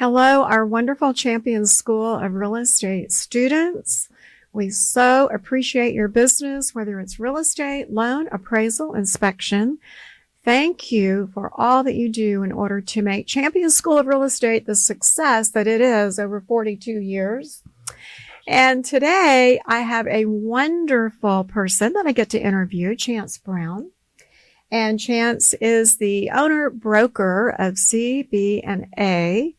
Hello, our wonderful Champion School of Real Estate students. We so appreciate your business, whether it's real estate, loan, appraisal, inspection. Thank you for all that you do in order to make Champion School of Real Estate the success that it is over 42 years. And today I have a wonderful person that I get to interview, Chance Brown. And Chance is the owner broker of CB&A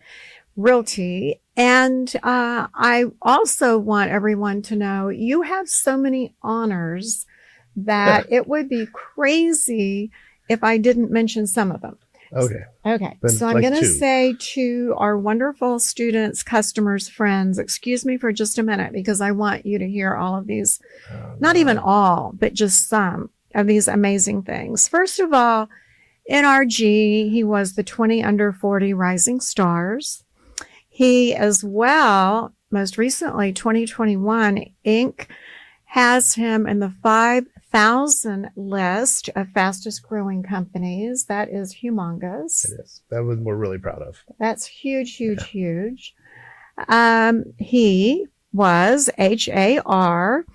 Realty. And I also want everyone to know you have so many honors that it would be crazy if I didn't mention some of them. Okay. So I'm going to say to our wonderful students, customers, friends, excuse me for just a minute, because I want you to hear all of these, not even all, but just some of these amazing things. First of all, NRG, he was the 20 under 40 Rising Stars. He as well, most recently, 2021, Inc. has him in the 5,000 list of fastest growing companies. That is humongous. It is. That one we're really proud of. That's huge. He was HAR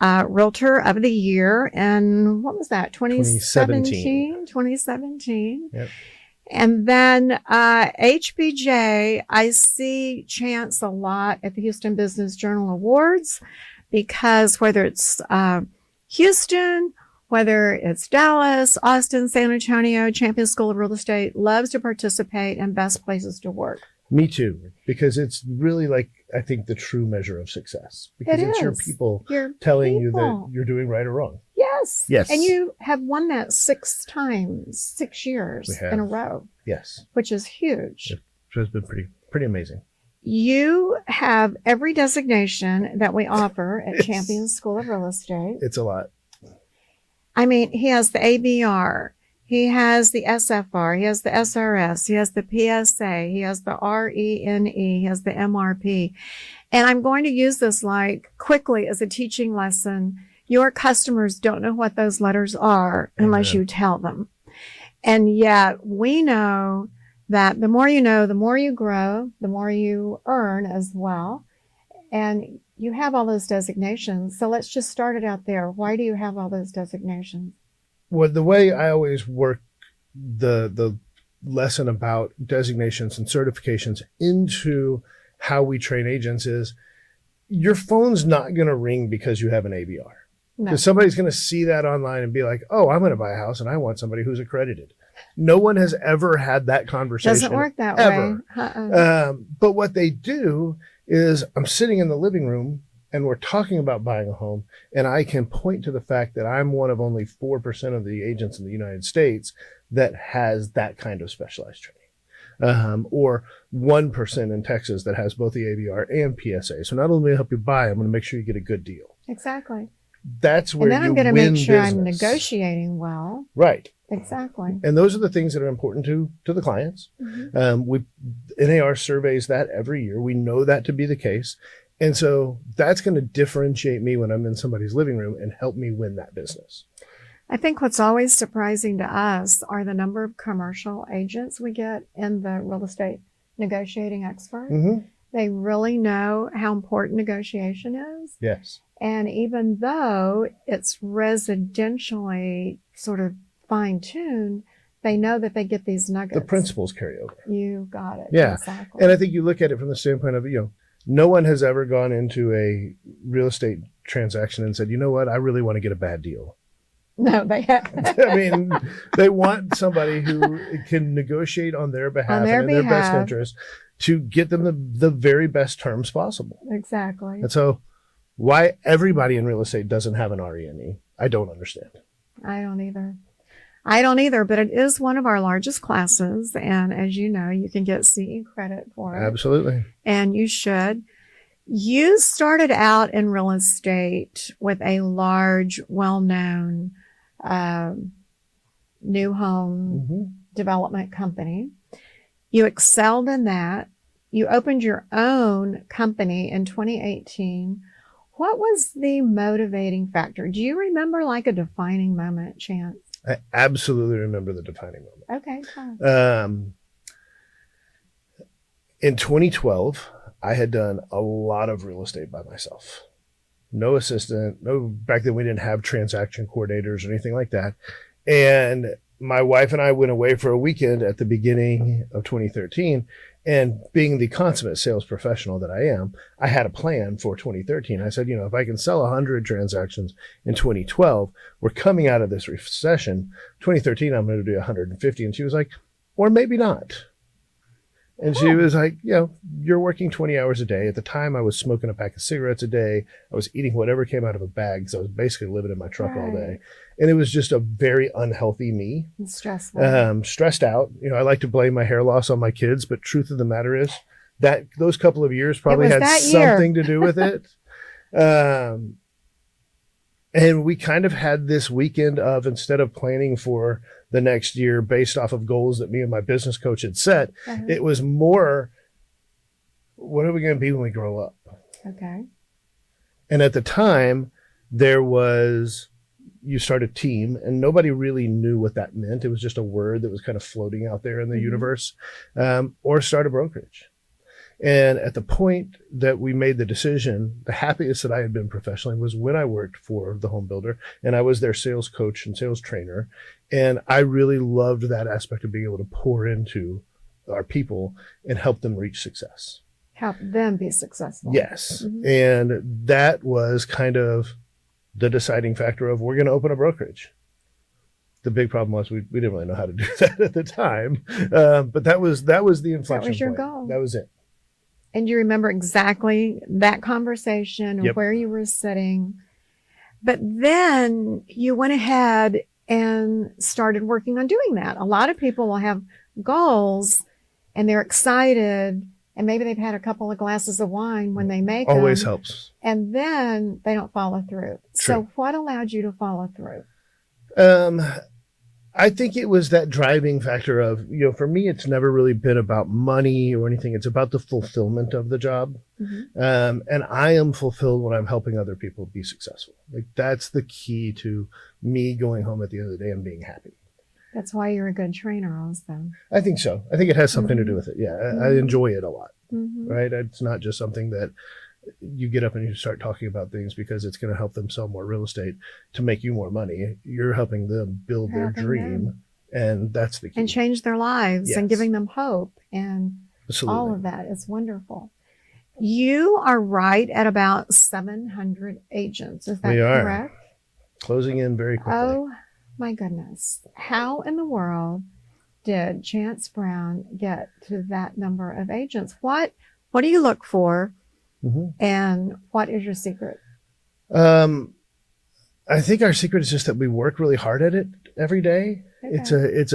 Realtor of the Year in, what was that, 2017? Yep. And then HBJ, I see Chance a lot at the Houston Business Journal Awards, because whether it's Houston, whether it's Dallas, Austin, San Antonio, Champion School of Real Estate loves to participate in best places to work. Me too, because it's really like, I think, the true measure of success. Because it's your people telling you that you're doing right or wrong. Yes. And you have won that 6 years in a row. Yes. Which is huge. It's been pretty amazing. You have every designation that we offer at Champion School of Real Estate. It's a lot. I mean, he has the ABR. He has the SFR. He has the SRS. He has the PSA. He has the RENE. He has the MRP. And I'm going to use this like quickly as a teaching lesson. Your customers don't know what those letters are unless you tell them. And yet we know that the more you know, the more you grow, the more you earn as well. And you have all those designations. So let's just start it out there. Why do you have all those designations? Well, the way I always work the lesson about designations and certifications into how we train agents is your phone's not going to ring because you have an ABR. Because somebody's going to see that online and be like, oh, I'm going to buy a house and I want somebody who's accredited. No one has ever had that conversation. Doesn't work that ever. way. But what they do is I'm sitting in the living room and we're talking about buying a home, and I can point to the fact that I'm one of only 4% of the agents in the United States that has that kind of specialized training. Or 1% in Texas that has both the ABR and PSA. So not only help you buy, I'm going to make sure you get a good deal. Exactly. That's where you win. And then I'm going to make sure I'm negotiating well. Right. Exactly. And those are the things that are important to the clients. NAR surveys that every year. We know that to be the case. And so that's going to differentiate me when I'm in somebody's living room and help me win that business. I think what's always surprising to us are the number of commercial agents we get in the real estate negotiating expert. They really know how important negotiation is. Yes. And even though it's residentially sort of fine-tuned, they know that they get these nuggets. The principles carry over. You got it. Yeah. Exactly. And I think you look at it from the standpoint of, no one has ever gone into a real estate transaction and said, you know what, I really want to get a bad deal. No, they haven't. I mean, they want somebody who can negotiate on their behalf and in their best interest to get them the very best terms possible. Exactly. And so why everybody in real estate doesn't have an RENE, I don't understand. I don't either, but it is one of our largest classes. And as you know, you can get CE credit for it. Absolutely. And you should. You started out in real estate with a large, well-known new home development company. You excelled in that. You opened your own company in 2018. What was the motivating factor? Do you remember like a defining moment, Chance? I absolutely remember the defining moment. Okay, fine. In 2012, I had done a lot of real estate by myself. No assistant, back then we didn't have transaction coordinators or anything like that. And my wife and I went away for a weekend at the beginning of 2013. And being the consummate sales professional that I am, I had a plan for 2013. I said, if I can sell 100 transactions in 2012, we're coming out of this recession. 2013, I'm going to do 150. And she was like, or maybe not. And she was like, you're working 20 hours a day. At the time, I was smoking a pack of cigarettes a day. I was eating whatever came out of a bag because I was basically living in my truck all day. And it was just a very unhealthy me. Stressful. Stressed out. I like to blame my hair loss on my kids, but truth of the matter is that those couple of years probably had something to do with it. And we kind of had this weekend of, instead of planning for the next year based off of goals that me and my business coach had set, it was more, what are we going to be when we grow up? Okay. And at the time, you start a team, and nobody really knew what that meant. It was just a word that was kind of floating out there in the universe, or start a brokerage. And at the point that we made the decision, the happiest that I had been professionally was when I worked for the home builder, and I was their sales coach and sales trainer. And I really loved that aspect of being able to pour into our people and help them reach success. Help them be successful. Yes. And that was kind of the deciding factor of, we're going to open a brokerage. The big problem was we didn't really know how to do that at the time. But that was the inflection point. That was your goal. That was it. And you remember exactly that conversation and where you were sitting. But then you went ahead and started working on doing that. A lot of people will have goals and they're excited, and maybe they've had a couple of glasses of wine when they make them. Always helps. And then they don't follow through. True. So what allowed you to follow through? I think it was that driving factor of, for me, it's never really been about money or anything. It's about the fulfillment of the job. And I am fulfilled when I'm helping other people be successful. Like, that's the key to me going home at the end of the day and being happy. That's why you're a good trainer also. I think so. I think it has something to do with it. Yeah. I enjoy it a lot. Right. It's not just something that you get up and you start talking about things because it's going to help them sell more real estate to make you more money. You're helping them build their dream. And that's the key. And change their lives and giving them hope and all of that. It's wonderful. You are right at about 700 agents. Is that correct? Closing in very quickly. Oh my goodness. How in the world did Chance Brown get to that number of agents? What do you look for? And what is your secret? I think our secret is just that we work really hard at it every day. Okay. It's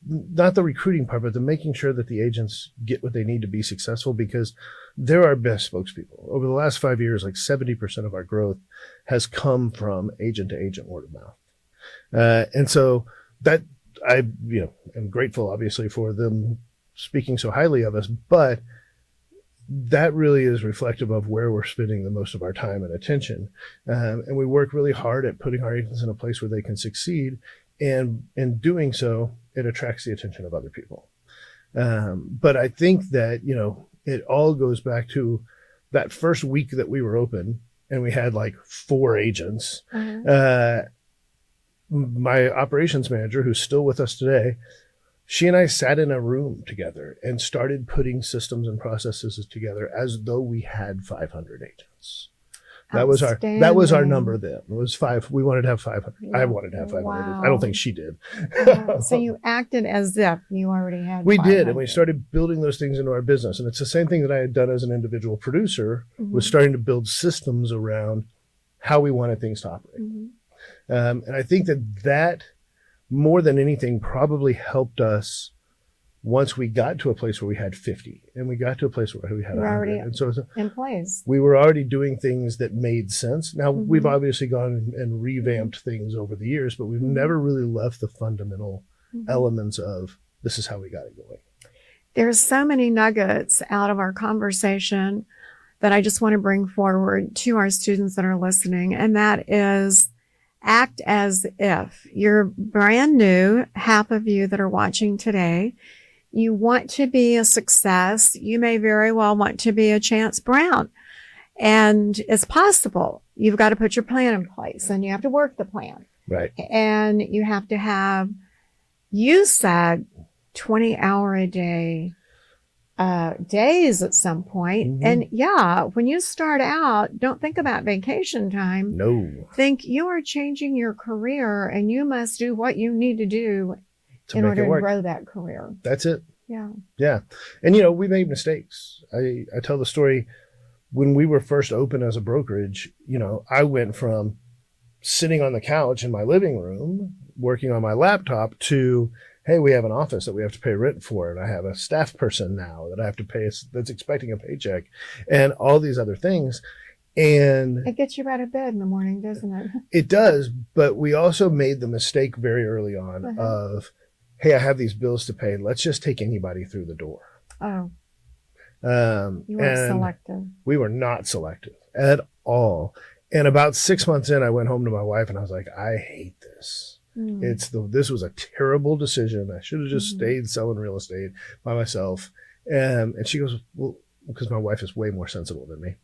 not the recruiting part, but the making sure that the agents get what they need to be successful, because they're our best spokespeople. Over the last 5 years, like 70% of our growth has come from agent to agent word of mouth. And so that I am grateful, obviously, for them speaking so highly of us, but that really is reflective of where we're spending the most of our time and attention. And we work really hard at putting our agents in a place where they can succeed. And in doing so, it attracts the attention of other people. But I think that, it all goes back to that first week that we were open and we had like 4 agents. My operations manager, who's still with us today, she and I sat in a room together and started putting systems and processes together as though we had 500 agents. That was our number then. It was 5. We wanted to have 500. Yeah. I wanted to have 500. Wow. I don't think she did. So you acted as if you already had. We did, and we started building those things into our business. And it's the same thing that I had done as an individual producer, was starting to build systems around how we wanted things to operate. And I think that more than anything probably helped us once we got to a place where we had 50 and we got to a place where we had 100. And so in place, we were already doing things that made sense. Now we've obviously gone and revamped things over the years, but we've never really left the fundamental elements of this is how we got it going. There's so many nuggets out of our conversation that I just want to bring forward to our students that are listening. And that is, act as if. You're brand new, half of you that are watching today. you want to be a success, you may very well want to be a Chance Brown. And it's possible. You've got to put your plan in place and you have to work the plan. Right. And you have to have, you said 20-hour-a-day days at some point. Mm-hmm. And yeah, when you start out, don't think about vacation time. No. Think you are changing your career and you must do what you need to do in order to grow that career. That's it. Yeah. Yeah. And, you know, we made mistakes. I tell the story when we were first open as a brokerage, you know, I went from sitting on the couch in my living room, working on my laptop to, hey, we have an office that we have to pay rent for. And I have a staff person now that I have to pay that's expecting a paycheck and all these other things. And it gets you out of bed in the morning, doesn't it? It does. But we also made the mistake very early on of, hey, I have these bills to pay. Let's just take anybody through the door. Oh. You weren't selective. We were not selective at all. And about 6 months in, I went home to my wife and I was like, I hate this. This was a terrible decision. I should have just stayed selling real estate by myself. And she goes, well, because my wife is way more sensible than me.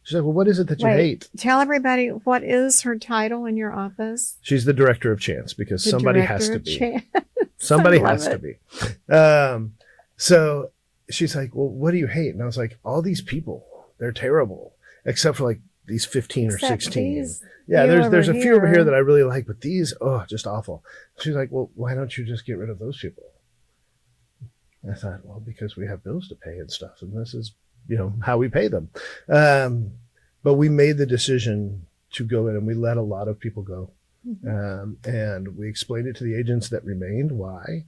She's like, well, what is it that you hate? Tell everybody, what is her title in your office? She's the director of Chance because somebody has to be. Somebody has to be. So she's like, well, what do you hate? And I was like, all these people, they're terrible, except for like these 15 or 16. Yeah, there's a few over here that I really like, but these, just awful. She's like, well, why don't you just get rid of those people? And I thought, well, because we have bills to pay and stuff, and this is, you know, how we pay them. But we made the decision to go in and we let a lot of people go. And we explained it to the agents that remained, why.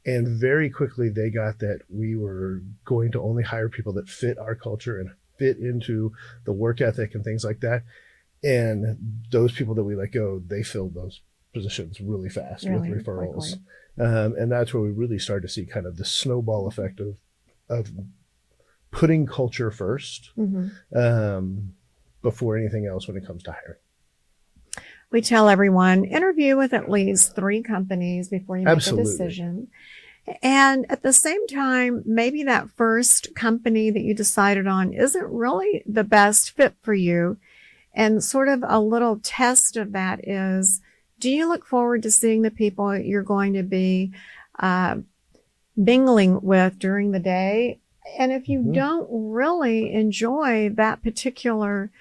And very quickly they got that we were going to only hire people that fit our culture and fit into the work ethic and things like that. And those people that we let go, they filled those positions really fast with referrals. And that's where we really started to see kind of the snowball effect of putting culture first before anything else when it comes to hiring. We tell everyone, interview with at least 3 companies before you make a decision. And at the same time, maybe that first company that you decided on isn't really the best fit for you. And sort of a little test of that is, do you look forward to seeing the people you're going to be mingling with during the day? And if you don't really enjoy that particular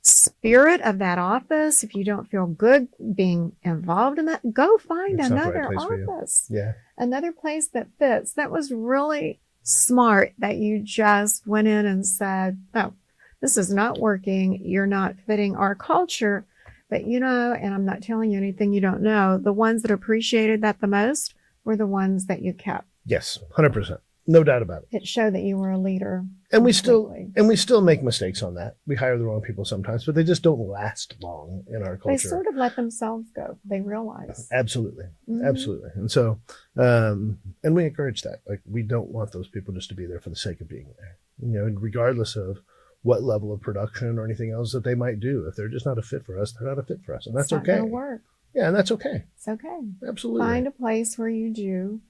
spirit of that office, if you don't feel good being involved in that, go find another office. Yeah. Another place that fits. That was really smart that you just went in and said, no, this is not working. You're not fitting our culture. But you know, and I'm not telling you anything you don't know, the ones that appreciated that the most were the ones that you kept. Yes, 100%. No doubt about it. It showed that you were a leader. And we still make mistakes on that. We hire the wrong people sometimes, but they just don't last long in our culture. They sort of let themselves go. They realize. Absolutely. Absolutely. And so, and we encourage that. Like, we don't want those people just to be there for the sake of being there. You know, regardless of what level of production or anything else that they might do. If they're just not a fit for us, they're not a fit for us. And that's okay. It's not gonna work. Yeah, and that's okay. It's okay. Absolutely. Find a place where you do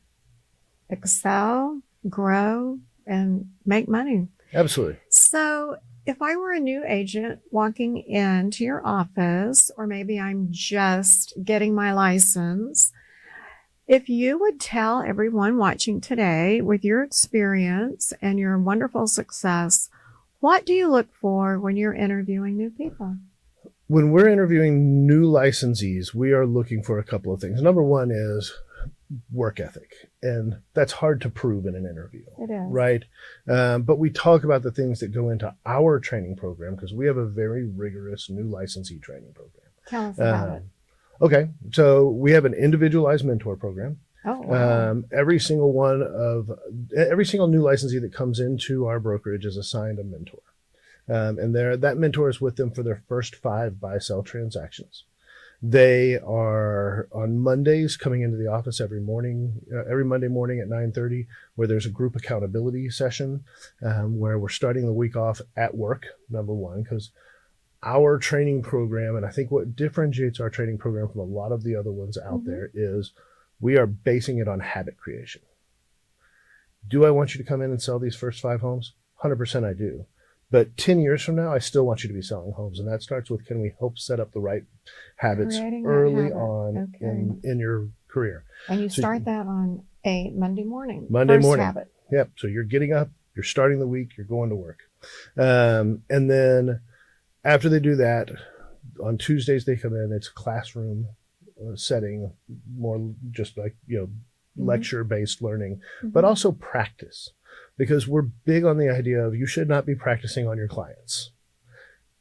excel, grow, and make money. Absolutely. So if I were a new agent walking into your office, or maybe I'm just getting my license, if you would tell everyone watching today, with your experience and your wonderful success, what do you look for when you're interviewing new people? When we're interviewing new licensees, we are looking for a couple of things. Number one is work ethic. And that's hard to prove in an interview. It is. Right? But we talk about the things that go into our training program because we have a very rigorous new licensee training program. Tell us about it. Okay. So we have an individualized mentor program. Oh, wow. Every single new licensee that comes into our brokerage is assigned a mentor. And that mentor is with them for their first 5 buy-sell transactions. They are on Mondays coming into the office every Monday morning at 9:30, where there's a group accountability session, where we're starting the week off at work, number one, because our training program, and I think what differentiates our training program from a lot of the other ones out there is we are basing it on habit creation. Do I want you to come in and sell these first 5 homes? 100% I do. But 10 years from now, I still want you to be selling homes. And that starts with, can we help set up the right habits Creating that early habit. on in your career? And you start that on a Monday morning. Monday First morning. habit. Yep. So you're getting up, you're starting the week, you're going to work. And then after they do that, on Tuesdays they come in, it's a classroom setting, more just like, lecture-based learning, but also practice. Because we're big on the idea of you should not be practicing on your clients.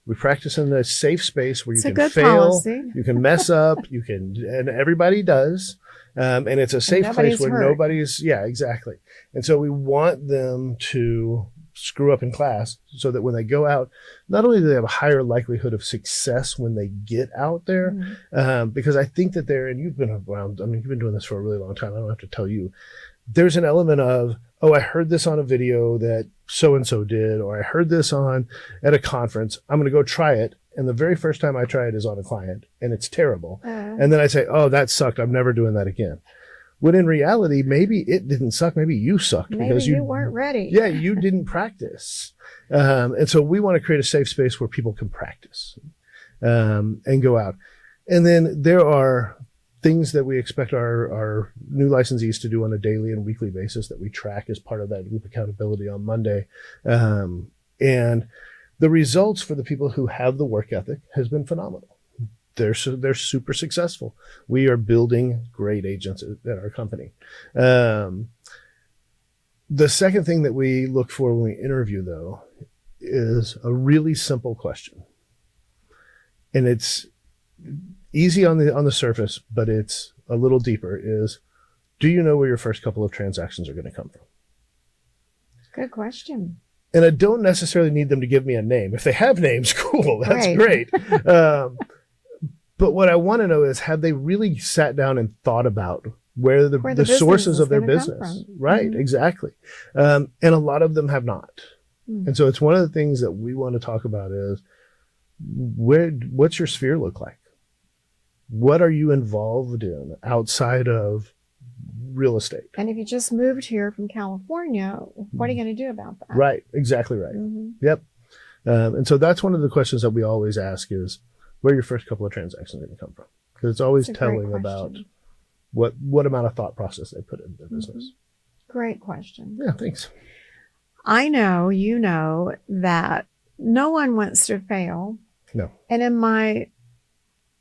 We practice in a safe space where you can fail, policy. you can mess up, and everybody does. And it's a safe place where nobody's, exactly. And so we want them to screw up in class so that when they go out, not only do they have a higher likelihood of success when they get out there, because I think that and you've been around, you've been doing this for a really long time. I don't have to tell you. There's an element of, I heard this on a video that so-and-so did, or I heard this at a conference. I'm going to go try it. And the very first time I try it is on a client and it's terrible. And then I say, oh, that sucked. I'm never doing that again. When in reality, maybe it didn't suck. Maybe you sucked because you weren't ready. Yeah, you didn't practice. And so we want to create a safe space where people can practice and go out. And then there are things that we expect our new licensees to do on a daily and weekly basis that we track as part of that group accountability on Monday. And the results for the people who have the work ethic has been phenomenal. They're super successful. We are building great agents at our company. The second thing that we look for when we interview, though, is a really simple question. And it's easy on the surface, but it's a little deeper, is, do you know where your first couple of transactions are going to come from? Good question. And I don't necessarily need them to give me a name. If they have names, cool, that's great. But what I want to know is, have they really sat down and thought about where the sources of their business? Right, exactly. And a lot of them have not. And so it's one of the things that we want to talk about is, what's your sphere look like? What are you involved in outside of real estate? And if you just moved here from California, what are you going to do about that? Right. Exactly right. Yep. And so that's one of the questions that we always ask is, where your first couple of transactions are going to come from? Because it's always telling about what amount of thought process they put into their business. Great question. Yeah, thanks. I know, that no one wants to fail. No. And in my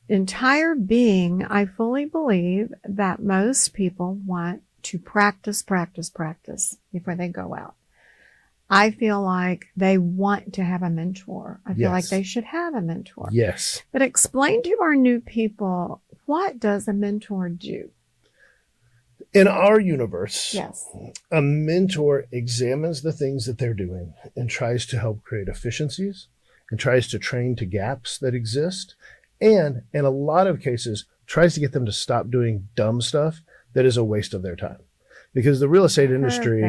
entire being, I fully believe that most people want to practice before they go out. I feel like they want to have a mentor. I feel like they should have a mentor. Yes. But explain to our new people, what does a mentor do? In our universe, Yes. a mentor examines the things that they're doing and tries to help create efficiencies and tries to train to gaps that exist. And in a lot of cases, tries to get them to stop doing dumb stuff that is a waste of their time. Because the real estate industry,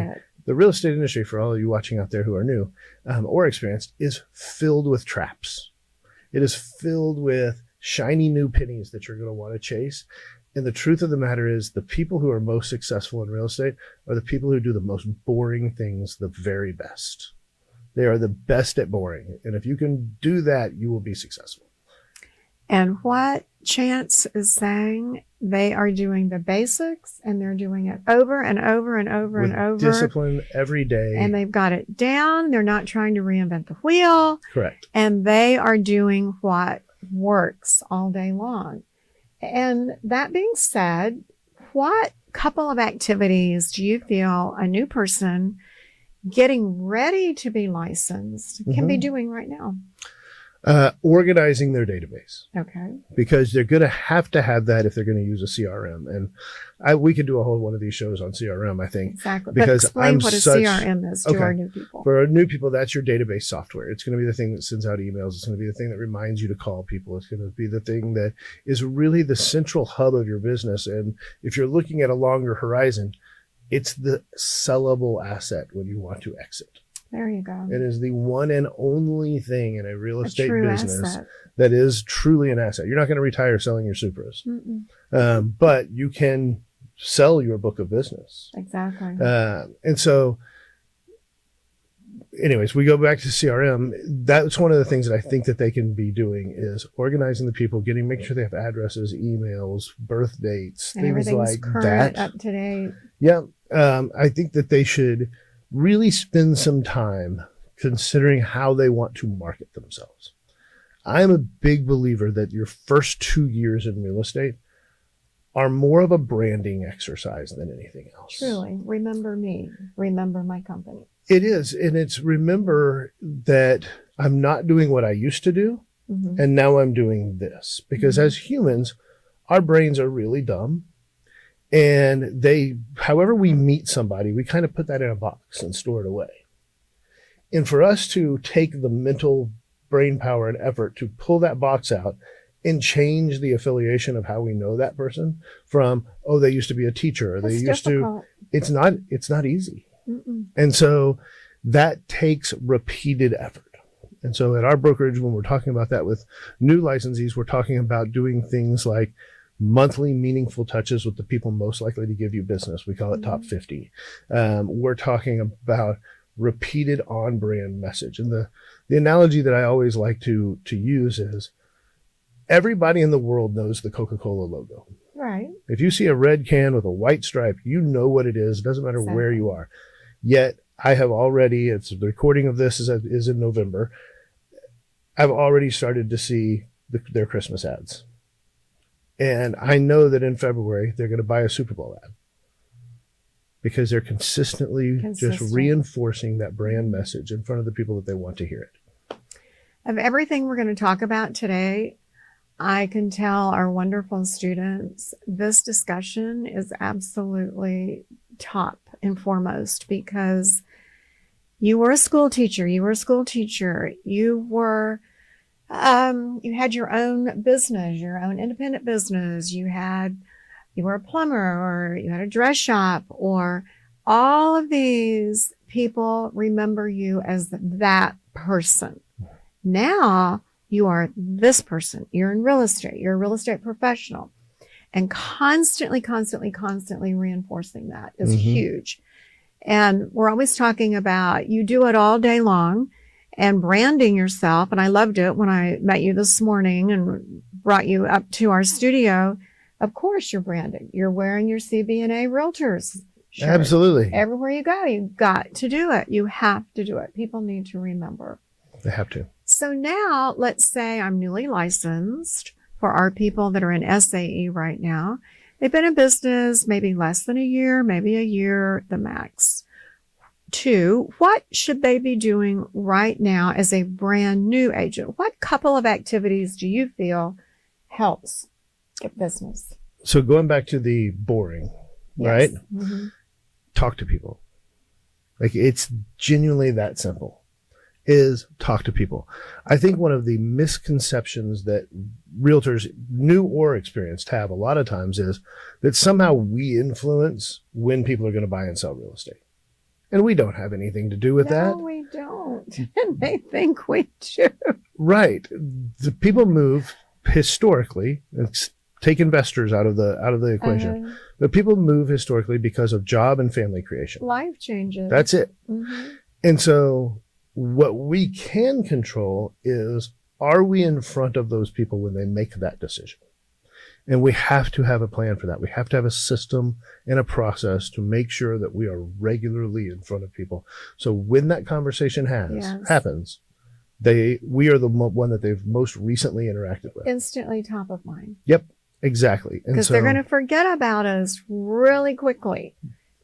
for all of you watching out there who are new or experienced, is filled with traps. It is filled with shiny new pennies that you're going to want to chase. And the truth of the matter is, the people who are most successful in real estate are the people who do the most boring things the very best. They are the best at boring. And if you can do that, you will be successful. And what Chance is saying, they are doing the basics and they're doing it over and over and over and over. Discipline every day. And they've got it down. They're not trying to reinvent the wheel. Correct. And they are doing what works all day long. And that being said, what couple of activities do you feel a new person getting ready to be licensed can be doing right now? Organizing their database. Okay. Because they're going to have that if they're going to use a CRM. And we could do a whole one of these shows on CRM, I think. Exactly. Because explain what a CRM is to our new people. For our new people, that's your database software. It's going to be the thing that sends out emails. It's going to be the thing that reminds you to call people. It's going to be the thing that is really the central hub of your business. And if you're looking at a longer horizon, it's the sellable asset when you want to exit. There you go. It is the one and only thing in a real estate business asset that is truly an asset. You're not going to retire selling your Supras, but you can sell your book of business. Exactly. And so anyways, we go back to CRM. That's one of the things that I think that they can be doing is organizing the people, making sure they have addresses, emails, birth dates, And things everything's like current, that. up to date. Yeah. I think that they should really spend some time considering how they want to market themselves. I'm a big believer that your first 2 years in real estate are more of a branding exercise than anything else. Truly. Remember me. Remember my company. It is. And it's remember that I'm not doing what I used to do. Mm-hmm. And now I'm doing this. Because as humans, our brains are really dumb. And however we meet somebody, we kind of put that in a box and store it away. And for us to take the mental brain power and effort to pull that box out and change the affiliation of how we know that person from, oh, they used to be a teacher, or they used to, it's not easy. Mm-mm. And so that takes repeated effort. And so at our brokerage, when we're talking about that with new licensees, we're talking about doing things like monthly meaningful touches with the people most likely to give you business. We call it top 50. We're talking about repeated on-brand message. And the analogy that I always like to use is everybody in the world knows the Coca-Cola logo. Right. If you see a red can with a white stripe, you know what it is. It doesn't matter where you are. Yet I have already, the recording of this is in November. I've already started to see their Christmas ads. And I know that in February, they're going to buy a Super Bowl ad because they're consistently just reinforcing that brand message in front of the people that they want to hear it. Of everything we're going to talk about today, I can tell our wonderful students this discussion is absolutely top and foremost because you were a school teacher. You had your own business, your own independent business. You were a plumber, or you had a dress shop, or all of these people remember you as that person. Now you are this person. You're in real estate. You're a real estate professional. And constantly reinforcing that is huge. And we're always talking about you do it all day long and branding yourself. And I loved it when I met you this morning and brought you up to our studio. Of course, you're branding. You're wearing your CB&A Realtors shirt. Absolutely. Everywhere you go, you've got to do it. You have to do it. People need to remember. They have to. So now let's say I'm newly licensed for our people that are in SAE right now. They've been in business maybe less than a year, maybe a year, the max. 2, what should they be doing right now as a brand new agent? What couple of activities do you feel helps get business? So going back to the boring, right? Mm-hmm. Talk to people. Like it's genuinely that simple. Is talk to people. I think one of the misconceptions that realtors, new or experienced, have a lot of times is that somehow we influence when people are going to buy and sell real estate. And we don't have anything to do with that. No, we don't. And they think we do. Right. The people move historically. Take investors out of the equation. But people move historically because of job and family creation. Life changes. That's it. Mm-hmm. And so what we can control is, are we in front of those people when they make that decision? And we have to have a plan for that. We have to have a system and a process to make sure that we are regularly in front of people. So when that conversation happens, we are the one that they've most recently interacted with. Instantly top of mind. Yep, exactly. Because they're going to forget about us really quickly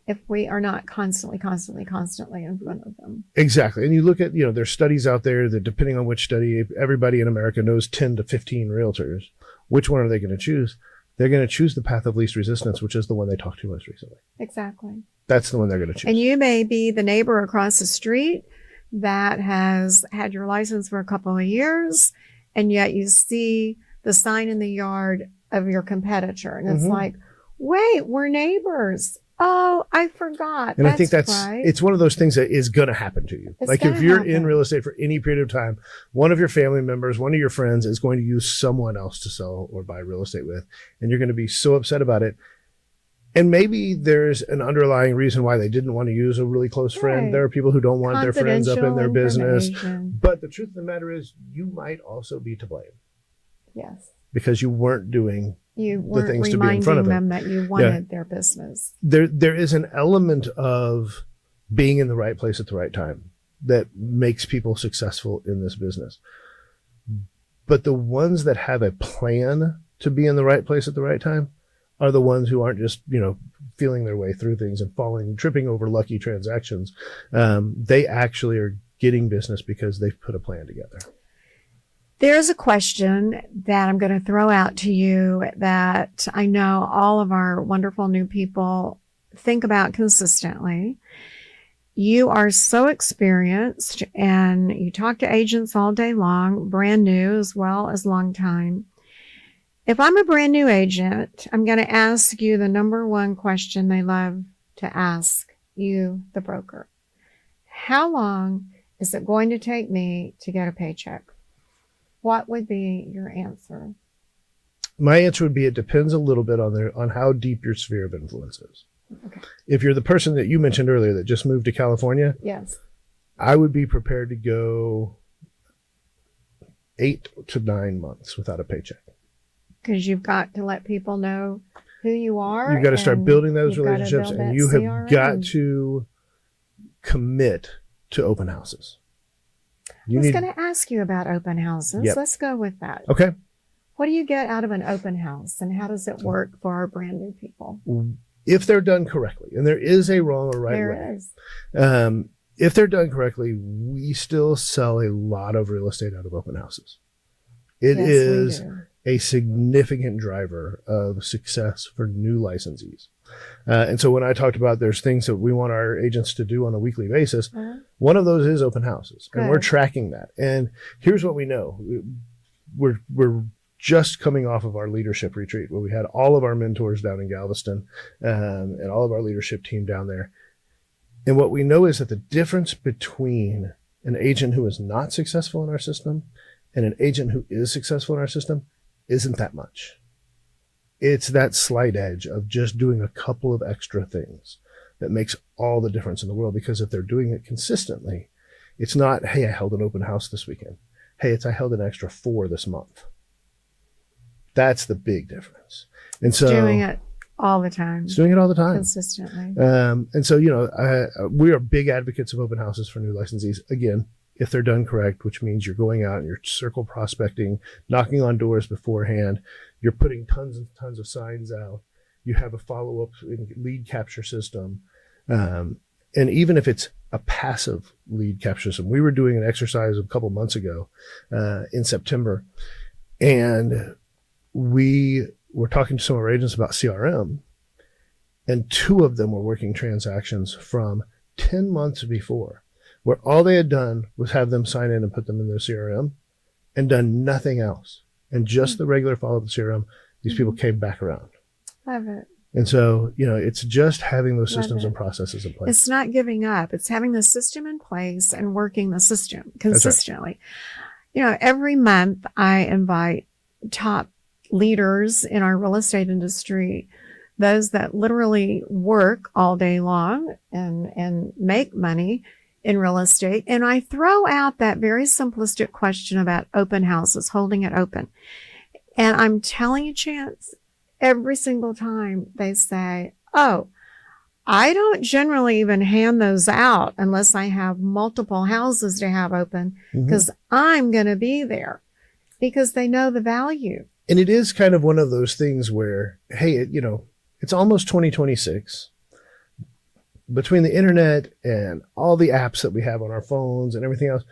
if we are not constantly in front of them. Exactly. And you look at, there's studies out there that depending on which study, everybody in America knows 10 to 15 realtors. Which one are they going to choose? They're going to choose the path of least resistance, which is the one they talked to most recently. Exactly. That's the one they're going to choose. And you may be the neighbor across the street that has had your license for a couple of years, and yet you see the sign in the yard of your competitor. And it's like, wait, we're neighbors. Oh, I forgot. And I think it's one of those things that is going to happen to you. Like if you're in real estate for any period of time, one of your family members, one of your friends is going to use someone else to sell or buy real estate with. And you're going to be so upset about it. And maybe there's an underlying reason why they didn't want to use a really close friend. Right. There are people who don't want their friends up in their business. Information. But the truth of the matter is, you might also be to blame Yes. because you weren't doing You weren't things to be in front of reminding them that you wanted their business. There is an element of being in the right place at the right time that makes people successful in this business. But the ones that have a plan to be in the right place at the right time are the ones who aren't just, feeling their way through things and tripping over lucky transactions. They actually are getting business because they've put a plan together. There's a question that I'm going to throw out to you that I know all of our wonderful new people think about consistently. You are so experienced and you talk to agents all day long, brand new as well as long time. If I'm a brand new agent, I'm going to ask you the number one question they love to ask you, the broker. How long is it going to take me to get a paycheck? What would be your answer? My answer would be it depends a little bit on how deep your sphere of influence is. Okay. If you're the person that you mentioned earlier that just moved to California, Yes. I would be prepared to go 8 to 9 months without a paycheck. Because you've got to let people know who you are. You've got to start building those relationships, build and that you have CRM. got to commit to open houses. I was going to ask you about open houses. Yep. Let's go with that. Okay. What do you get out of an open house, and how does it work for our brand new people? If they're done correctly, and there is a wrong or right way. There is. If they're done correctly, we still sell a lot of real estate out of open houses. It Yes, is we do. a significant driver of success for new licensees. And so when I talked about there's things that we want our agents to do on a weekly basis, one of those is open houses. And we're Good. tracking that. And here's what we know. We're just coming off of our leadership retreat where we had all of our mentors down in Galveston and all of our leadership team down there. And what we know is that the difference between an agent who is not successful in our system and an agent who is successful in our system isn't that much. It's that slight edge of just doing a couple of extra things that makes all the difference in the world. Because if they're doing it consistently, it's not, hey, I held an open house this weekend. Hey, it's I held an extra 4 this month. That's the big difference. And so Doing it all the time. it's doing it all the time. Consistently. And so, we are big advocates of open houses for new licensees. Again, if they're done correct, which means you're going out and you're circle prospecting, knocking on doors beforehand, you're putting tons and tons of signs out, you have a follow-up lead capture system. And even if it's a passive lead capture system, we were doing an exercise a couple months ago in September, and we were talking to some of our agents about CRM, and 2 of them were working transactions from 10 months before, where all they had done was have them sign in and put them in their CRM and done nothing else. And just the regular follow-up of the CRM, these people came back around. Love it. And so, it's just having those Love systems it. and processes in place. It's not giving up. It's having the system in place and working the system consistently. Every month I invite top leaders in our real estate industry, those that literally work all day long and make money in real estate. And I throw out that very simplistic question about open houses, holding it open. And I'm telling you, Chance, every single time they say, oh, I don't generally even hand those out unless I have multiple houses to have open because I'm going to be there, because they know the value. And it is kind of one of those things where, hey, it's almost 2026. Between the internet and all the apps that we have on our phones and everything else,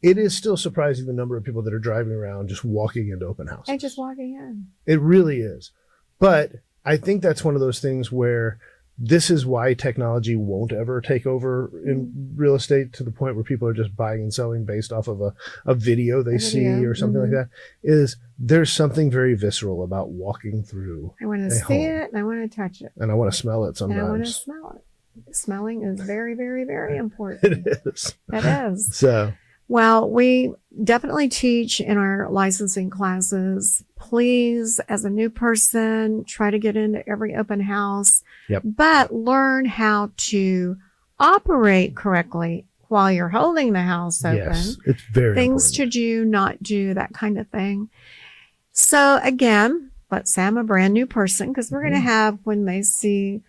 it is still surprising the number of people that are driving around just walking into open houses. And just walking in. It really is. But I think that's one of those things where this is why technology won't ever take over in real estate to the point where people are just buying and selling based off of a video they see or something like that. Is there's something very visceral about walking through. I want to see it and I want to touch it. And I want to smell it sometimes. And I want to smell it. Smelling is very, very, very important. It is. It is. So Well, we definitely teach in our licensing classes. Please, as a new person, try to get into every open house, Yep. but learn how to operate correctly while you're holding the house open. Yes, it's very Things important. to do, not do, that kind of thing. So again, let's say I'm a brand new person, because we're going to have, when they see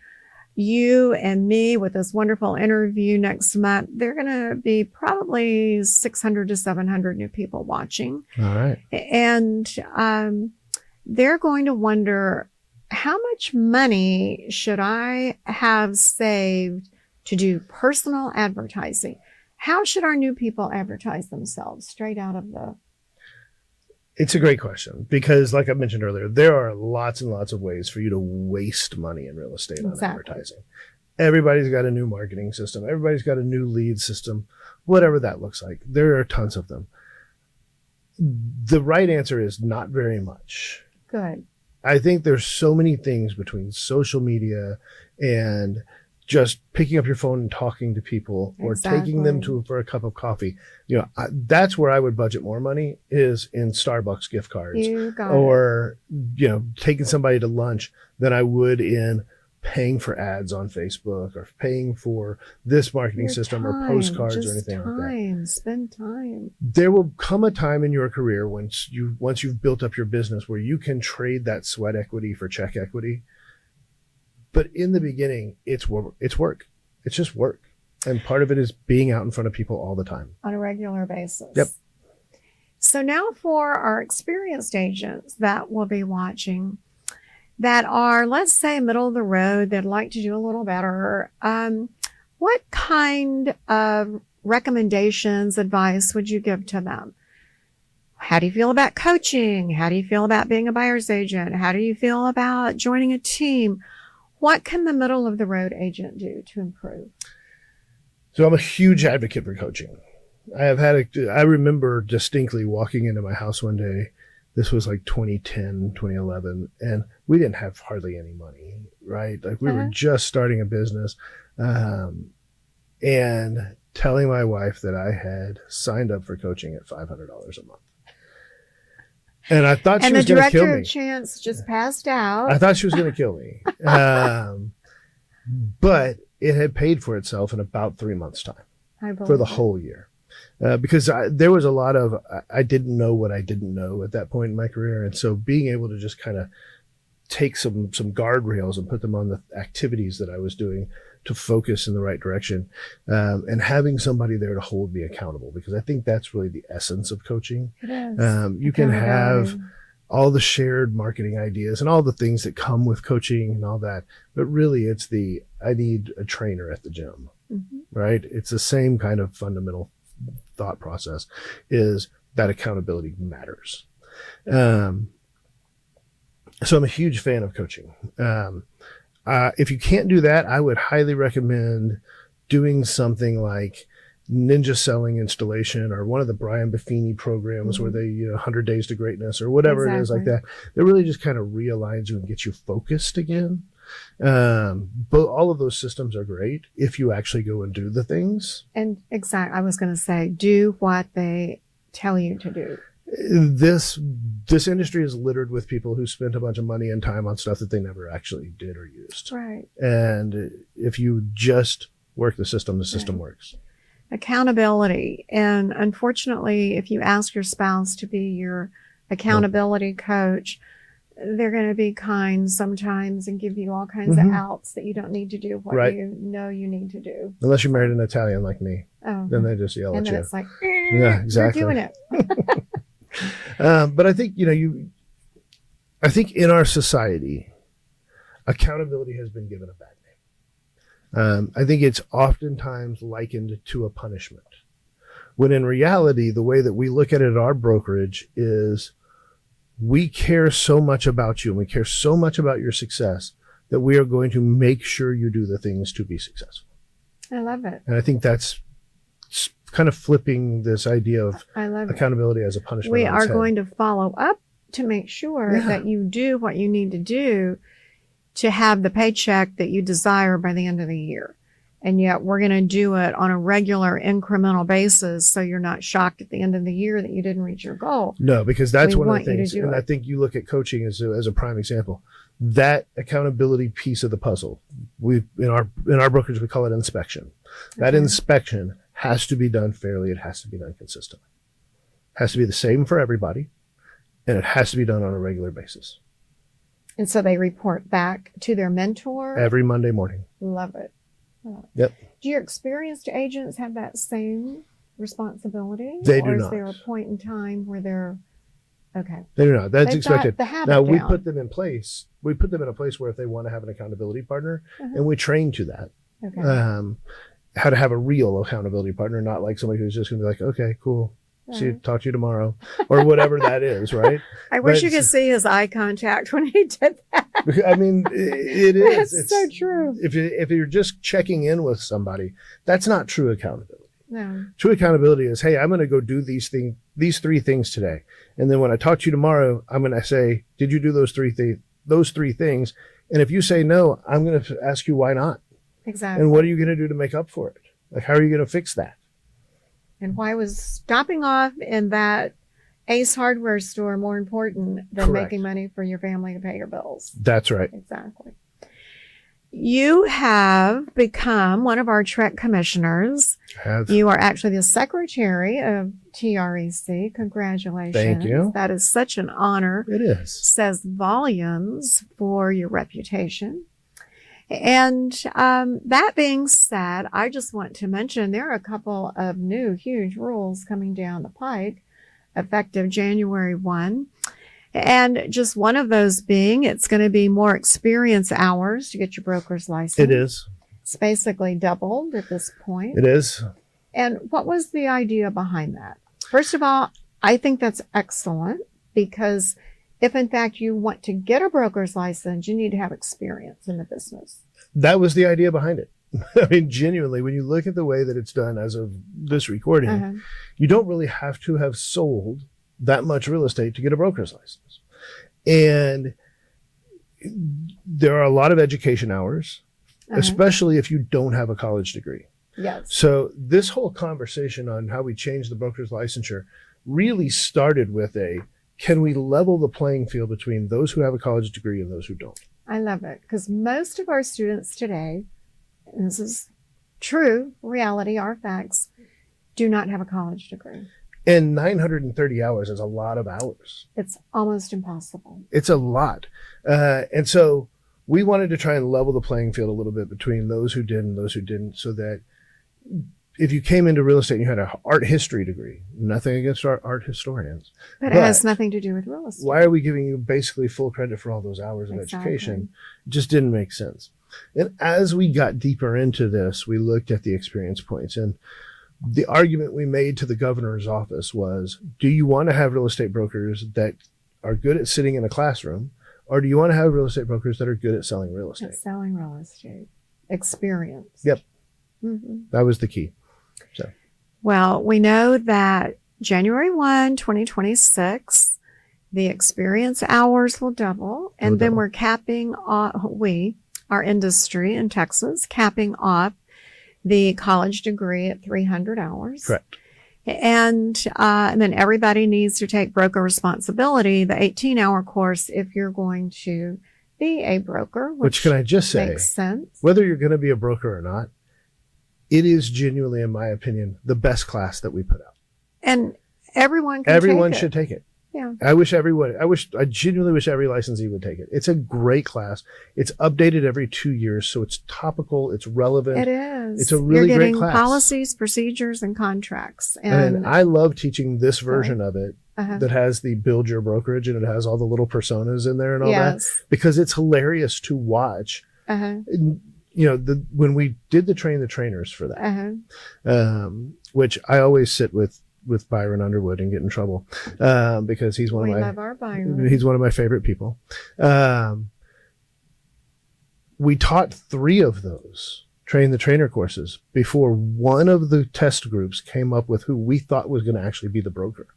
you and me with this wonderful interview next month, they're going to be probably 600 to 700 new people watching. All right. And they're going to wonder, how much money should I have saved to do personal advertising? How should our new people advertise themselves straight out of the... It's a great question, because like I mentioned earlier, there are lots and lots of ways for you to waste money in real estate on advertising. Everybody's got a new marketing system. Everybody's got a new lead system, whatever that looks like. There are tons of them. The right answer is not very much. Good. I think there's so many things between social media and just picking up your phone and talking to people, or taking them for a cup of coffee. You know, that's where I would budget more money, is in Starbucks gift cards, or, you know, taking somebody to lunch, than I would in paying for ads on Facebook, or paying for this marketing system, or postcards, or anything like that. Spend time. There will come a time in your career once you've built up your business where you can trade that sweat equity for check equity. But in the beginning, it's work. It's just work. And part of it is being out in front of people all the time. On a regular basis. Yep. So now for our experienced agents that will be watching, that are, let's say, middle of the road, they'd like to do a little better. What kind of recommendations, advice would you give to them? How do you feel about coaching? How do you feel about being a buyer's agent? How do you feel about joining a team? What can the middle of the road agent do to improve? So I'm a huge advocate for coaching. I remember distinctly walking into my house one day. This was like 2010, 2011, and we didn't have hardly any money, right? Like we were just starting a business, and telling my wife that I had signed up for coaching at $500 a month. And I thought she was going to kill me. And the director of Chance just passed out. I thought she was going to kill me. But it had paid for itself in about 3 months' time for the whole year. Because there was a lot of, I didn't know what I didn't know at that point in my career. And so being able to just kind of take some guardrails and put them on the activities that I was doing to focus in the right direction, and having somebody there to hold me accountable, because I think that's really the essence of coaching. It is. You can have all the shared marketing ideas and all the things that come with coaching and all that, but really it's I need a trainer at the gym, right? It's the same kind of fundamental thought process, is that accountability matters. So I'm a huge fan of coaching. If you can't do that, I would highly recommend doing something like Ninja Selling Installation, or one of the Brian Buffini programs where they, 100 Days to Greatness, or whatever it is like that. That really just kind of realigns you and gets you focused again. But all of those systems are great if you actually go and do the things. And I was going to say, do what they tell you to do. This industry is littered with people who spent a bunch of money and time on stuff that they never actually did or used. Right. And if you just work the system works. Accountability. And unfortunately, if you ask your spouse to be your accountability coach, they're going to be kind sometimes and give you all kinds of outs that you don't need to do what you know you need to do. Unless you married an Italian like me. Then they just yell at you. And then it's like, yeah, exactly. You're doing it. But I think, I think in our society, accountability has been given a bad name. I think it's oftentimes likened to a punishment, when in reality, the way that we look at it at our brokerage is, we care so much about you and we care so much about your success that we are going to make sure you do the things to be successful. I love it. And I think that's kind of flipping this idea of accountability as a punishment. We are going to follow up to make sure that you do what you need to do to have the paycheck that you desire by the end of the year. And yet we're going to do it on a regular incremental basis. So you're not shocked at the end of the year that you didn't reach your goal. No, because that's one of the things. And it. I think you look at coaching as a prime example. That accountability piece of the puzzle, in our brokerage, we call it inspection. That inspection has to be done fairly. It has to be done consistently. It has to be the same for everybody. And it has to be done on a regular basis. And so they report back to their mentor? Every Monday morning. Love it. Yep. Do your experienced agents have that same responsibility? They do not. Or not. is there a point in time where they're okay? They do not. That's They've expected. got the habit Now we down. put them in place. We put them in a place where if they want to have an accountability partner, and we train to that. Okay. How to have a real accountability partner, not like somebody who's just going to be like, okay, cool. See, talk to you tomorrow, or whatever that is, right? I wish you could see his eye contact when he did that. I mean, it is. It's so true. If you're just checking in with somebody, that's not true accountability. No. True accountability is, hey, I'm going to go do these three things today, and then when I talk to you tomorrow, I'm going to say, did you do those three things? And if you say no, I'm going to ask you why not. Exactly. And what are you going to do to make up for it? Like, how are you going to fix that? And why was stopping off in that Ace Hardware store more important than Correct. making money for your family to pay your bills? That's right. Exactly. You have become one of our TREC commissioners. You are actually the secretary of TREC. Congratulations. Thank you. That is such an honor. It is. Says volumes for your reputation. And that being said, I just want to mention there are a couple of new huge rules coming down the pike effective January 1. And just one of those being, it's going to be more experience hours to get your broker's license. It is. It's basically doubled at this point. It is. And what was the idea behind that? First of all, I think that's excellent because if in fact you want to get a broker's license, you need to have experience in the business. That was the idea behind it. I mean, genuinely, when you look at the way that it's done as of this recording, you don't really have to have sold that much real estate to get a broker's license. And there are a lot of education hours, especially if you don't have a college degree. Yes. So this whole conversation on how we change the broker's licensure really started with can we level the playing field between those who have a college degree and those who don't? I love it because most of our students today, and this is true, reality, our facts, do not have a college degree. And 930 hours is a lot of hours. It's almost impossible. It's a lot. And so we wanted to try and level the playing field a little bit between those who did and those who didn't, so that if you came into real estate and you had an art history degree, nothing against art historians. But it has nothing to do with real estate. Why are we giving you basically full credit for all those hours of education? It just didn't make sense. And as we got deeper into this, we looked at the experience points. And the argument we made to the governor's office was, do you want to have real estate brokers that are good at sitting in a classroom, or do you want to have real estate brokers that are good at selling real estate? At selling real estate. Experience. Yep. Mm-hmm. That was the key. So, well, we know that January 1, 2026, the experience hours will double. And then we're capping off, our industry in Texas, capping off the college degree at 300 hours. Correct. And then everybody needs to take broker responsibility, the 18-hour course, if you're going to be a broker, which can I just say, makes sense. Whether you're going to be a broker or not, it is genuinely, in my opinion, the best class that we put out. And everyone should take it. Yeah. I genuinely wish every licensee would take it. It's a great class. It's updated every 2 years, so it's topical, it's relevant. It is. It's a really You're great getting class. policies, procedures, and contracts. And I love teaching this version of it that has the build your brokerage and it has all the little personas in there and all that, because it's hilarious to watch. You know, when we did the train the trainers for that, which I always sit with Byron Underwood and get in trouble because he's one of my favorite people. We taught 3 of those train the trainer courses before one of the test groups came up with who we thought was going to actually be the broker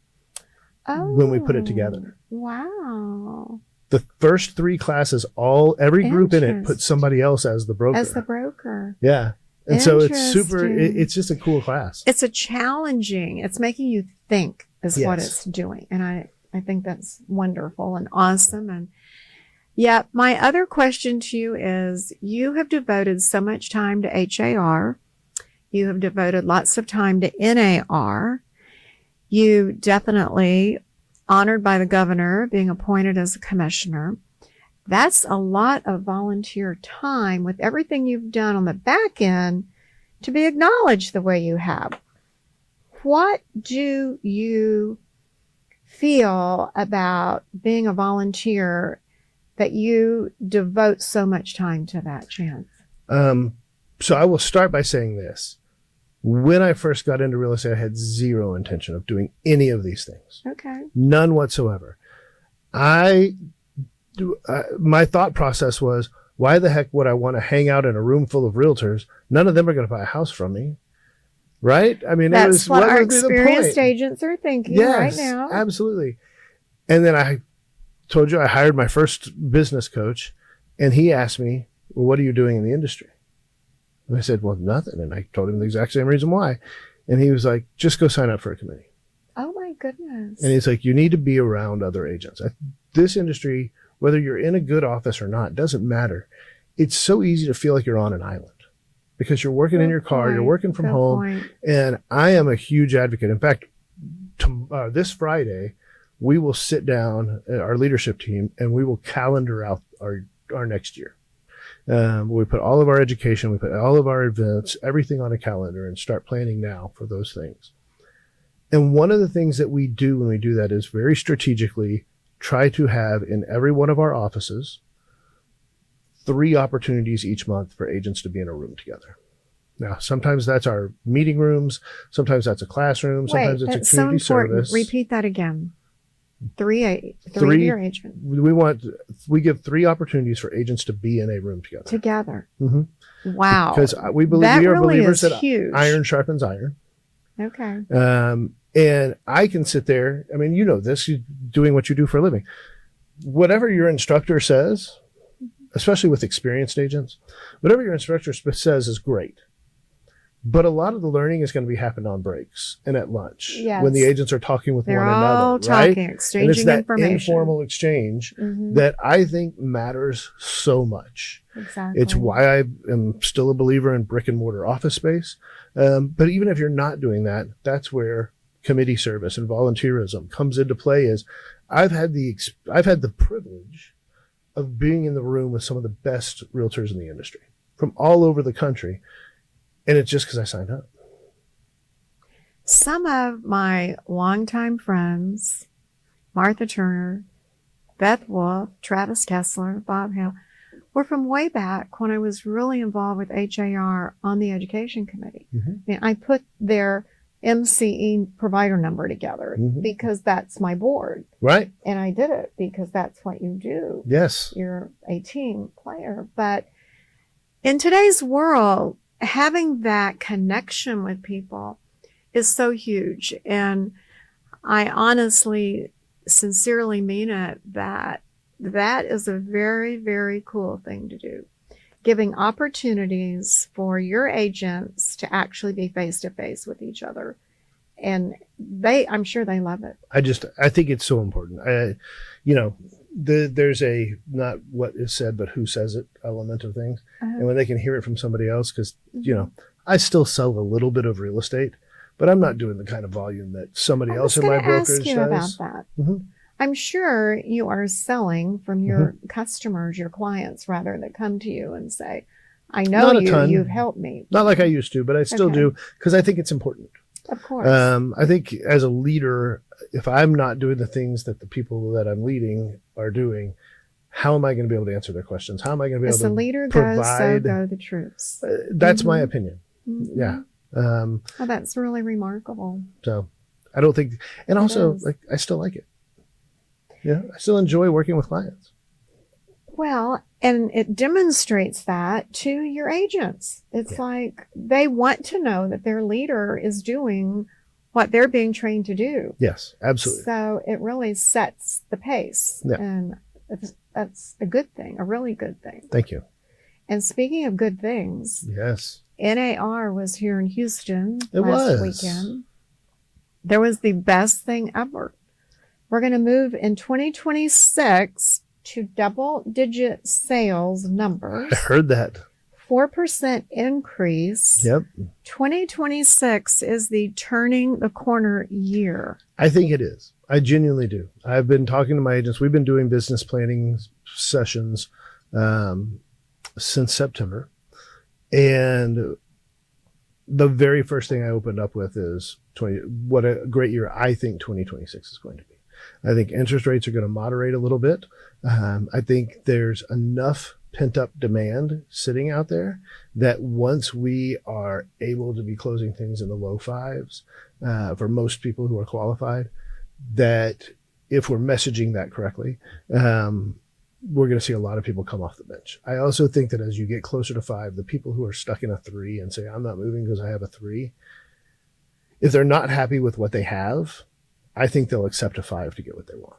when we put it together. Wow. The first 3 classes, every group in it put somebody else as the broker. As the broker. Yeah. And so it's super, Interesting. it's just a cool class. It's it's making you think is what Yes. it's doing. And I think that's wonderful and awesome. And yeah, my other question to you is you have devoted so much time to HAR. You have devoted lots of time to NAR. You definitely honored by the governor being appointed as a commissioner. That's a lot of volunteer time with everything you've done on the back end to be acknowledged the way you have. What do you feel about being a volunteer that you devote so much time to that, Chance? So I will start by saying this. When I first got into real estate, I had zero intention of doing any of these things. Okay. None whatsoever. My thought process was, why the heck would I want to hang out in a room full of realtors? None of them are going to buy a house from me. Right? I mean, That's what our would be the experienced point? agents are thinking Yes, right now. absolutely. And then I told you I hired my first business coach, and he asked me, well, what are you doing in the industry? And I said, well, nothing. And I told him the exact same reason why. And he was like, just go sign up for a committee. Oh my goodness. And he's like, you need to be around other agents. This industry, whether you're in a good office or not, doesn't matter. It's so easy to feel like you're on an island because you're working in your car, you're working from home. And I am a huge advocate. In fact, this Friday, we will sit down, our leadership team, and we will calendar out our next year. We put all of our education, we put all of our events, everything on a calendar and start planning now for those things. And one of the things that we do when we do that is very strategically try to have in every one of our offices 3 opportunities each month for agents to be in a room together. Now, sometimes that's our meeting rooms, sometimes that's a classroom, sometimes it's a community service. Repeat that again. Three year agent. We give 3 opportunities for agents to be in a room together. Mm-hmm. Wow. Because we believe that we are really believers that huge. iron sharpens iron. Okay. And I can sit there. I mean, you know this, you're doing what you do for a living. Whatever your instructor says, especially with experienced agents, whatever your instructor says is great. But a lot of the learning is going to be happening on breaks and at lunch when the agents are talking with They're one another, all right? Talking, exchanging and it's that information. informal exchange that I think matters so much. Exactly. It's why I am still a believer in brick and mortar office space. But even if you're not doing that, that's where committee service and volunteerism comes into play. Is I've had the privilege of being in the room with some of the best realtors in the industry from all over the country. And it's just because I signed up. Some of my longtime friends, Martha Turner, Beth Wolf, Travis Kessler, Bob Hale, were from way back when I was really involved with HAR on the education committee. Mm-hmm. I mean, I put their MCE provider number together because that's my board. Right. And I did it because that's what you do. Yes. You're a team player. But in today's world, having that connection with people is so huge. And I honestly, sincerely mean it that is a very, very cool thing to do. Giving opportunities for your agents to actually be face to face with each other. And I'm sure they love it. I think it's so important. There's a not what is said, but who says it element of things. And when they can hear it from somebody else, because, I still sell a little bit of real estate, but I'm not doing the kind of volume that somebody else in my brokerage does. I was going to ask you about that. I'm sure you are selling from your customers, your clients, rather, that come to you and say, I know you've helped me. Not like I used to, but I still do, because I think it's important. Of course. I think as a leader, if I'm not doing the things that the people that I'm leading are doing, how am I going to be able to answer their questions? How am I going to be able to provide? As the leader goes, so go the troops. That's my opinion. Yeah. Well, that's really remarkable. So I don't think, and also I still like it. Yeah. I still enjoy working with clients. Well, and it demonstrates that to your agents. It's like they want to know that their leader is doing what they're being trained to do. Yes, absolutely. So it really sets the pace. Yeah. And that's a good thing, a really good thing. Thank you. And speaking of good things, yes, NAR was here in Houston It last was. weekend. There was the best thing ever. We're going to move in 2026 to double-digit sales numbers. I heard that. 4% increase. Yep. 2026 is the turning the corner year. I think it is. I genuinely do. I've been talking to my agents. We've been doing business planning sessions since September. And the very first thing I opened up with is what a great year I think 2026 is going to be. I think interest rates are going to moderate a little bit. I think there's enough pent-up demand sitting out there that once we are able to be closing things in the low fives for most people who are qualified, that if we're messaging that correctly, we're going to see a lot of people come off the bench. I also think that as you get closer to 5, the people who are stuck in a 3 and say, I'm not moving because I have a 3, if they're not happy with what they have, I think they'll accept a 5 to get what they want.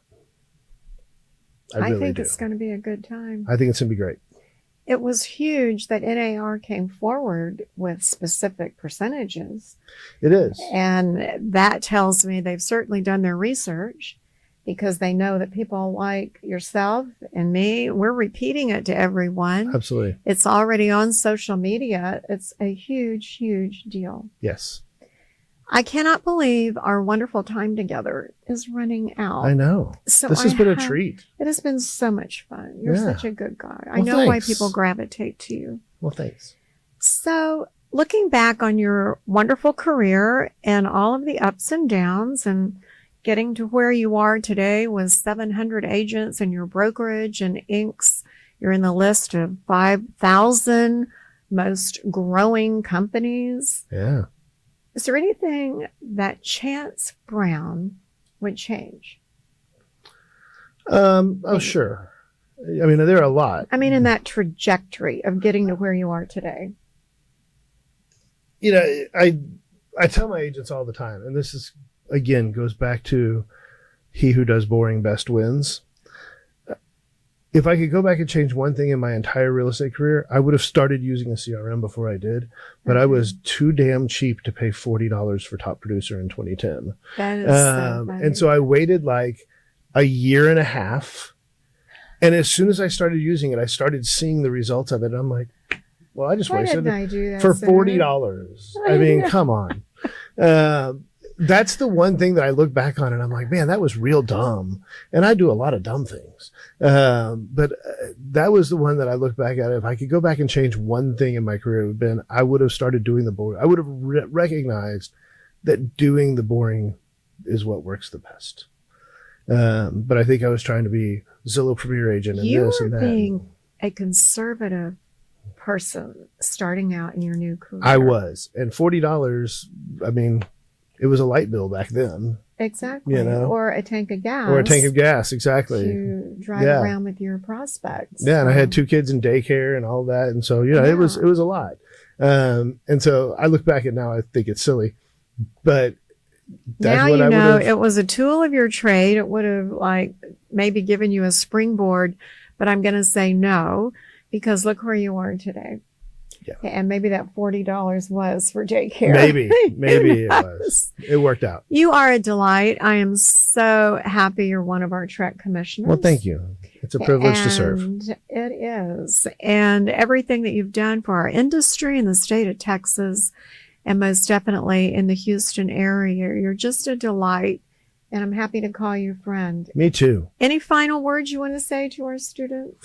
I really think do. it's going to be a good time. I think it's going to be great. It was huge that NAR came forward with specific percentages. It is. And that tells me they've certainly done their research, because they know that people like yourself and me, we're repeating it to everyone. Absolutely. It's already on social media. It's a huge, huge deal. Yes. I cannot believe our wonderful time together is running out. I know. So this has been a treat. It has been so much fun. You're Yeah. such a good guy. I Well, know why thanks. people gravitate to you. Well, thanks. So looking back on your wonderful career and all of the ups and downs and getting to where you are today with 700 agents in your brokerage and Inks, you're in the list of 5,000 most growing companies. Yeah. Is there anything that Chance Brown would change? Oh, sure. I mean, there are a lot. I mean, in that trajectory of getting to where you are today. You know, I tell my agents all the time, and this is, again, goes back to he who does boring best wins. If I could go back and change one thing in my entire real estate career, I would have started using a CRM before I did, but I was too damn cheap to pay $40 for top producer in 2010. That is so funny. And so I waited like a year and a half. And as soon as I started using it, I started seeing the results of it. And I'm like, well, I just Why wasted didn't I do that for sooner? $40. I mean, come on. That's the one thing that I look back on and I'm like, man, that was real dumb. And I do a lot of dumb things. But that was the one that I look back at. If I could go back and change one thing in my career, it would have been, I would have started doing the boring. I would have recognized that doing the boring is what works the best. But I think I was trying to be Zillow Premier Agent and You this are and that. being a conservative person starting out in your new career. I was. And $40, I mean, it was a light bill back then. Exactly. You know? Or a tank of gas. Or a tank of gas, exactly. To drive Yeah. around with your prospects. Yeah, and I had 2 kids in daycare and all that. And so, you know, it was a lot. And so I look back at now, I think it's silly. But that's now what you I know would have. it was a tool of your trade. It would have like maybe given you a springboard, but I'm going to say no, because look where you are today. Yeah. And maybe that $40 was for daycare. Maybe Who it knows? was. It worked out. You are a delight. I am so happy you're one of our Trek commissioners. Well, thank you. It's a privilege to serve. And it is. And everything that you've done for our industry in the state of Texas, and most definitely in the Houston area, you're just a delight. And I'm happy to call you friend. Me too. Any final words you want to say to our students?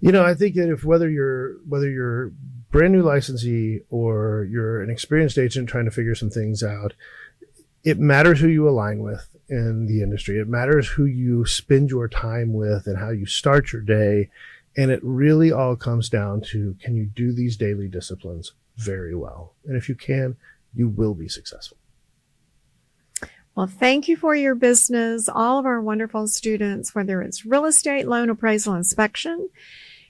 You know, I think that if whether you're brand new licensee or you're an experienced agent trying to figure some things out, it matters who you align with in the industry. It matters who you spend your time with and how you start your day. And it really all comes down to, can you do these daily disciplines very well? And if you can, you will be successful. Well, thank you for your business. All of our wonderful students, whether it's real estate, loan appraisal, inspection,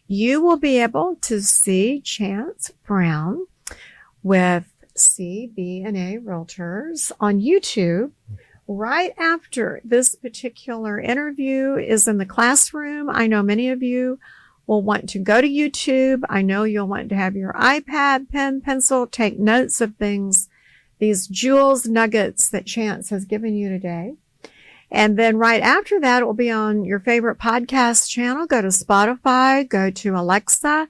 you will be able to see Chance Brown with CB&A Realtors on YouTube right after this particular interview is in the classroom. I know many of you will want to go to YouTube. I know you'll want to have your iPad, pen, pencil, take notes of things, these jewels, nuggets that Chance has given you today. And then right after that, it will be on your favorite podcast channel. Go to Spotify, go to Alexa,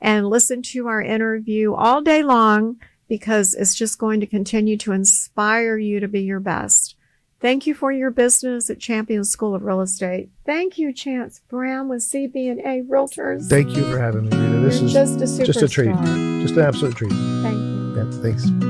and listen to our interview all day long, because it's just going to continue to inspire you to be your best. Thank you for your business at Champion School of Real Estate. Thank you, Chance Brown with CB&A Realtors. Thank you for having me, Rita. This You're is just a superstar. just a treat. Just an absolute treat. Thank you. Yeah, thanks.